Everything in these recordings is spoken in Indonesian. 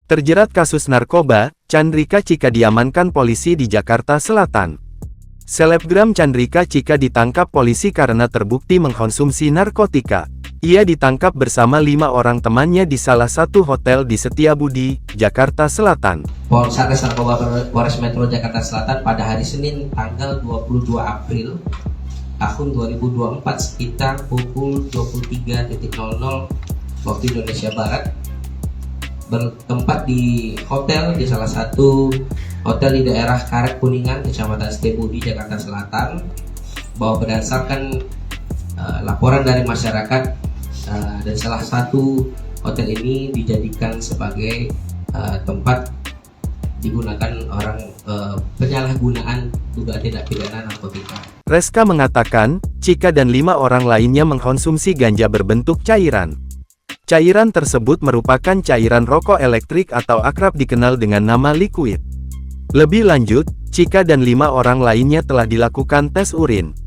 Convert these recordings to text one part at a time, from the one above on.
Terjerat kasus narkoba, Chandrika Chika diamankan polisi di Jakarta Selatan. Selebgram Chandrika Chika ditangkap polisi karena terbukti mengkonsumsi narkotika. Ia ditangkap bersama 5 orang temannya di salah satu hotel di Setiabudi, Jakarta Selatan. Polres Narkoba Polres Metro Jakarta Selatan pada hari Senin tanggal 22 April tahun 2024 sekitar pukul 23.00 waktu Indonesia Barat bertempat di hotel di salah satu hotel di daerah Karet Kuningan, Kecamatan Setiabudi, Jakarta Selatan, bahwa berdasarkan laporan dari masyarakat dan salah satu hotel ini dijadikan sebagai tempat digunakan orang penyalahgunaan dugaan tindak pidana narkotika. Reska mengatakan, Chika dan 5 orang lainnya mengkonsumsi ganja berbentuk cairan. Cairan tersebut merupakan cairan rokok elektrik atau akrab dikenal dengan nama liquid. Lebih lanjut, Chika dan 5 orang lainnya telah dilakukan tes urin.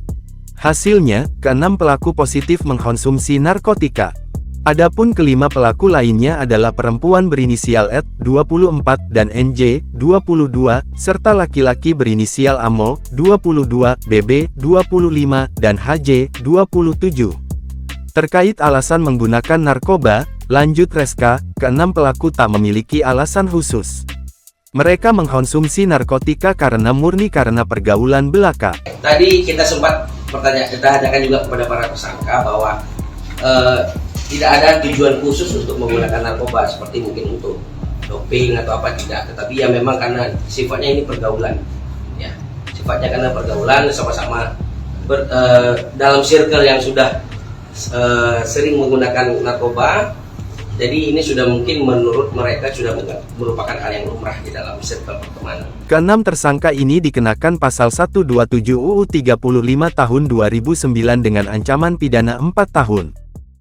Hasilnya, ke-6 pelaku positif mengkonsumsi narkotika. Adapun ke-5 pelaku lainnya adalah perempuan berinisial Ed, 24, dan NJ, 22, serta laki-laki berinisial Amo, 22, BB, 25, dan HJ, 27. Terkait alasan menggunakan narkoba, lanjut Reska, ke-6 pelaku tak memiliki alasan khusus. Mereka mengkonsumsi narkotika murni karena pergaulan belaka. Tadi kita sempat tanyakan juga kepada para tersangka bahwa tidak ada tujuan khusus untuk menggunakan narkoba seperti mungkin untuk doping atau apa, tidak. Tetapi ya memang karena sifatnya ini pergaulan, ya sifatnya karena pergaulan sama-sama dalam circle yang sudah sering menggunakan narkoba. Jadi ini sudah mungkin menurut mereka sudah merupakan hal yang lumrah di dalam circle pertemanan. Ke-6 tersangka ini dikenakan pasal 127 UU 35 tahun 2009 dengan ancaman pidana 4 tahun.